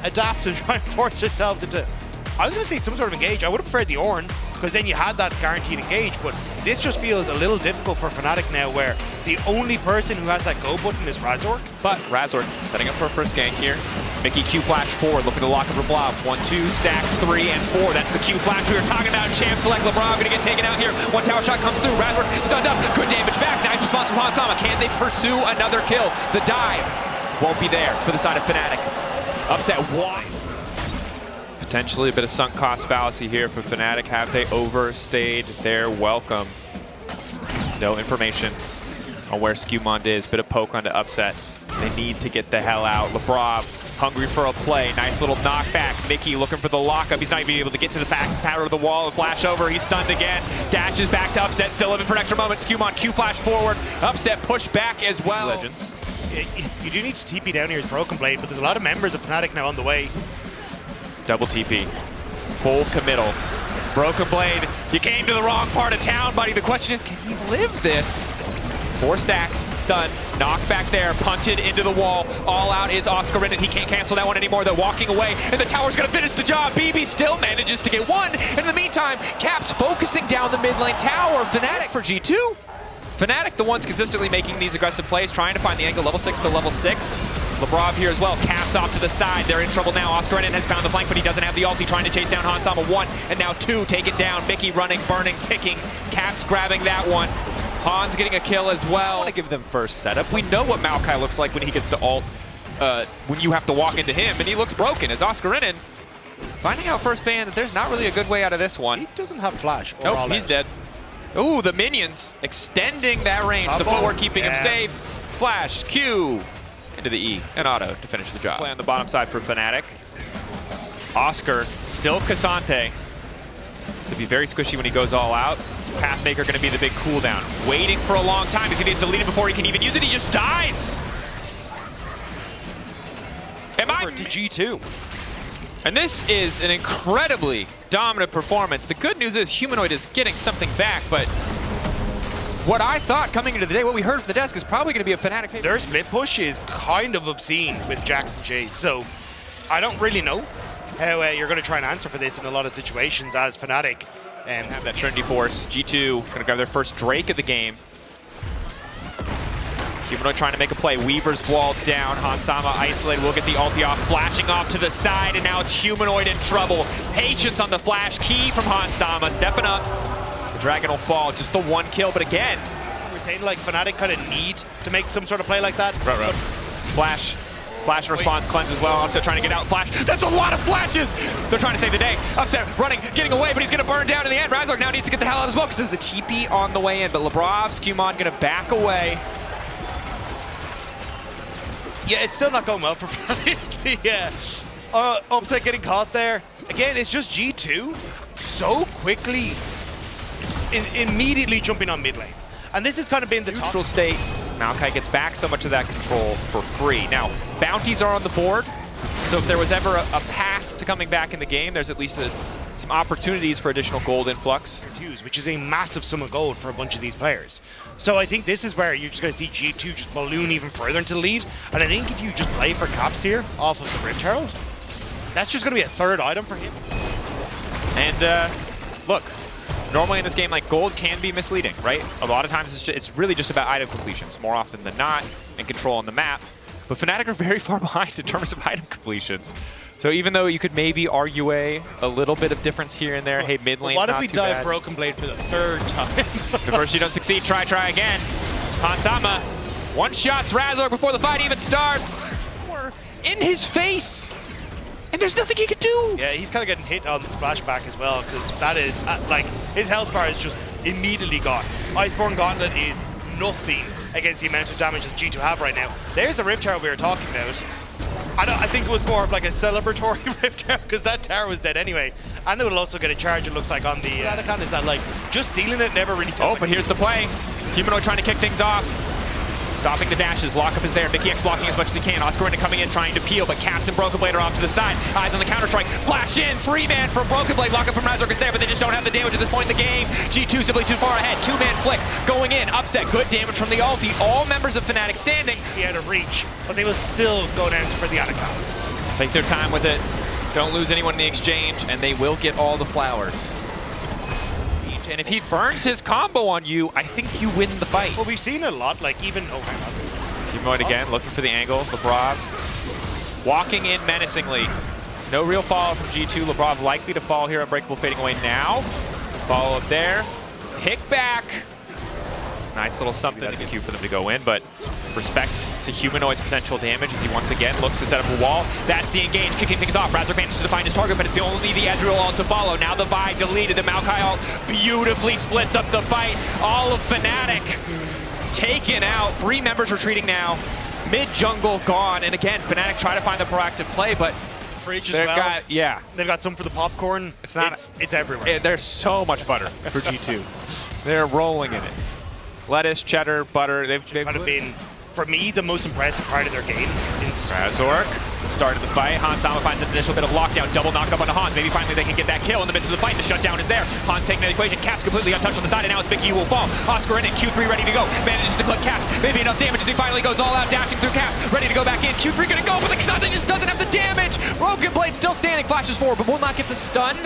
adapt and try and force yourselves into, I was going to say some sort of engage. I would have preferred the Ornn, because then you had that guaranteed engage, but this just feels a little difficult for Fnatic now, where the only person who has that go button is Razork. But Razork setting up for a first gank here. Mickey Q flash forward, looking to lock up LeBlanc. 1-2, stacks 3 and 4. That's the Q flash we were talking about. Champ select LeBlanc gonna get taken out here. One tower shot comes through. Razork stunned up. Good damage back. Nice response from Hansama. Can they pursue another kill? The dive won't be there for the side of Fnatic. Upset wide. Potentially a bit of sunk cost fallacy here for Fnatic. Have they overstayed their welcome? No information on where Skewmond is. Bit of poke onto Upset. They need to get the hell out. LeBron hungry for a play. Nice little knockback. Mickey looking for the lockup. He's not even able to get to the back powder of the wall. Flash over. He's stunned again. Dashes back to Upset. Still living for an extra moment. Skewmond Q flash forward. Upset push back as well. Legends. You do need to TP down here as Broken Blade, but there's a lot of members of Fnatic now on the way. Double TP. Full committal. Broken Blade, you came to the wrong part of town, buddy. The question is, can you live this? 4 stacks, stunned, knocked back there, punted into the wall. All out is Oscar and he can't cancel that one anymore. They're walking away, and the tower's gonna finish the job. BB still manages to get one. And in the meantime, Caps focusing down the mid lane tower. Fnatic for G2. Fnatic, the ones consistently making these aggressive plays, trying to find the angle level 6 to level 6. LeBron here as well, Caps off to the side. They're in trouble now. Oscar has found the flank, but he doesn't have the ulti, trying to chase down Hansama. 1, and now 2, taken down. Mickey running, burning, ticking. Caps grabbing that one. Hans getting a kill as well. I want to give them first setup. We know what Maokai looks like when he gets to ult, when you have to walk into him, and he looks broken as Oscar finding out first ban that there's not really a good way out of this one. He doesn't have flash. Nope, he's dead. Ooh, the minions extending that range. The footwork keeping him safe. Flash, Q, into the E, and auto to finish the job. Play on the bottom side for Fnatic. Oscar, still Cassante. Could be very squishy when he goes all out. Pathmaker gonna be the big cooldown. Waiting for a long time. He's gonna get deleted before he can even use it. He just dies. Am I to G2? And this is an incredibly dominant performance. The good news is Humanoid is getting something back, but what I thought coming into the day, what we heard from the desk, is probably going to be a Fnatic favorite. Their split push is kind of obscene with Jax and Jace, so I don't really know how you're going to try and answer for this in a lot of situations as Fnatic. Have that Trinity Force. G2 going to grab their first Drake of the game. Humanoid trying to make a play. Weaver's walled down. Hansama isolated. We'll get the ulti off. Flashing off to the side, and now it's Humanoid in trouble. Patience on the flash. Key from Hansama. Stepping up. The Dragon will fall. Just the 1 kill, but again. We're saying like Fnatic kind of need to make some sort of play like that. Right. Flash. Flash response cleanse as well. Upset trying to get out. Flash. That's a lot of flashes. They're trying to save the day. Upset running, getting away, but he's going to burn down in the end. Razork now needs to get the hell out as well because there's a TP on the way in. But Lebrov, Skewmond going to back away. Yeah, it's still not going well for Fnatic. Yeah. Upset getting caught there. Again, it's just G2 so quickly, immediately jumping on mid lane. And this has kind of been the neutral state. Maokai gets back so much of that control for free. Now, bounties are on the board, so if there was ever a path to coming back in the game, there's at least some opportunities for additional gold influx. Which is a massive sum of gold for a bunch of these players. So I think this is where you're just going to see G2 just balloon even further into the lead. And I think if you just play for Caps here off of the Rift Herald, that's just going to be a third item for him. And look, normally in this game, like, gold can be misleading, right? A lot of times it's really just about item completions, more often than not, and control on the map. But Fnatic are very far behind in terms of item completions. So even though you could maybe argue a little bit of difference here and there, hey, mid lane's not too bad. What if we dive Broken Blade for the 3rd time? The first you don't succeed, try again. Hansama, one-shots Razork before the fight even starts. In his face. And there's nothing he can do. Yeah, he's kind of getting hit on the splashback as well, because that is, like, his health bar is just immediately gone. Iceborne Gauntlet is nothing against the amount of damage that G2 have right now. There's the Rift Tower we were talking about. I think it was more of like a celebratory Rift Tower, because that tower was dead anyway. And it will also get a charge, it looks like, on the Atacon. Is that like, just stealing it never really felt. Oh, but here's the play. Humanoid trying to kick things off. Stopping the dashes, lockup is there. Mickey X blocking as much as he can. Oscar coming in trying to peel, but Caps and Broken Blade are off to the side. Eyes on the counter-strike. Flash in, 3-man from Broken Blade. Lockup from Razork is there, but they just don't have the damage at this point in the game. G2 simply too far ahead. 2-man flick going in. Upset, good damage from the ulti. All members of Fnatic standing. He out of reach, but they will still go down for the Atacon. Take their time with it. Don't lose anyone in the exchange, and they will get all the flowers. And if he burns his combo on you, I think you win the fight. Well, we've seen a lot, like even, oh hang on. Keep going again, looking for the angle. Labrov walking in menacingly. No real follow from G2. Labrov likely to fall here. Unbreakable fading away now. Follow up there. Pick back. Nice little something to queue for them to go in, but respect to Humanoid's potential damage as he once again looks to set up a wall. That's the engage, kicking things off. Razork manages to find his target, but it's only the Ezreal ult to follow. Now the Vi deleted, the Maokai ult beautifully splits up the fight. All of Fnatic taken out. 3 members retreating now. Mid-jungle gone, and again, Fnatic try to find the proactive play, but Fridge as well. Yeah. They've got some for the popcorn. It's everywhere. There's so much butter for G2. They're rolling in it. Lettuce, cheddar, butter. They've kind of been, for me, the most impressive part of their game. Razork started the fight. Hansama finds an initial bit of lockdown. Double knockup onto Hans. Maybe finally they can get that kill in the midst of the fight. The shutdown is there. Hans taking the equation. Caps completely untouched on the side, and now it's Mickey who will fall. Oscar in it. Q3 ready to go. Manages to clip Caps. Maybe enough damage as he finally goes all out, dashing through Caps. Ready to go back in. Q3 gonna go, but the Something just doesn't have the damage. Broken Blade still standing. Flashes forward, but will not get the stun.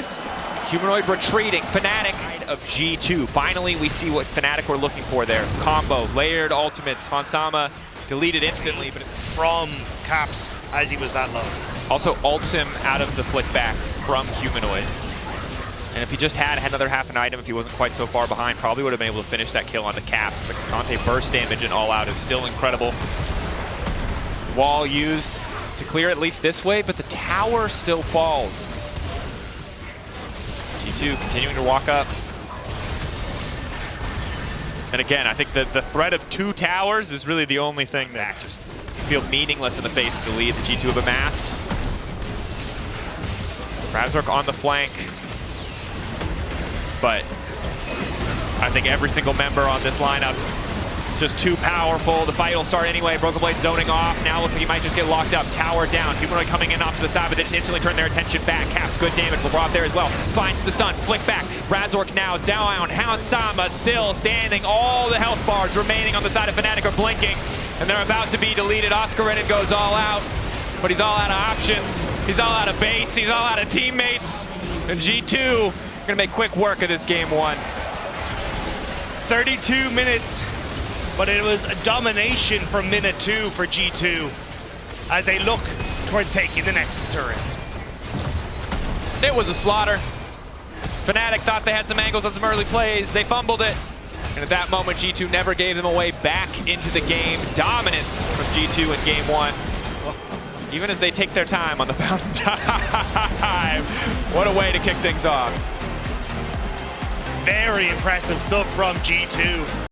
Humanoid retreating. Fnatic of G2. Finally, we see what Fnatic were looking for there. Combo, layered ultimates. Hansama deleted instantly, but from Caps as he was that low. Also ults him out of the flick back from Humanoid. And if he just had another half an item, if he wasn't quite so far behind, probably would have been able to finish that kill onto Caps. The K'Sante burst damage and all out is still incredible. Wall used to clear at least this way, but the tower still falls. G2 continuing to walk up. And again, I think the threat of 2 towers is really the only thing that just feel meaningless in the face of the lead that G2 have amassed. Razork on the flank. But I think every single member on this lineup just too powerful. The fight will start anyway. Broken Blade zoning off. Now looks like he might just get locked up. Tower down. Humanoid coming in off to the side, but they just instantly turn their attention back. Caps good damage. Labrov there as well. Finds the stun. Flick back. Razork now down. Hansama still standing. All the health bars remaining on the side of Fnatic are blinking, and they're about to be deleted. Oscar Reddit goes all out, but he's all out of options. He's all out of base. He's all out of teammates. And G2 gonna make quick work of this game 1. 32 minutes. But it was a domination from minute 2 for G2 as they look towards taking the Nexus turrets. It was a slaughter. Fnatic thought they had some angles on some early plays. They fumbled it. And at that moment, G2 never gave them away back into the game. Dominance from G2 in game 1. Even as they take their time on the fountain time. What a way to kick things off. Very impressive stuff from G2.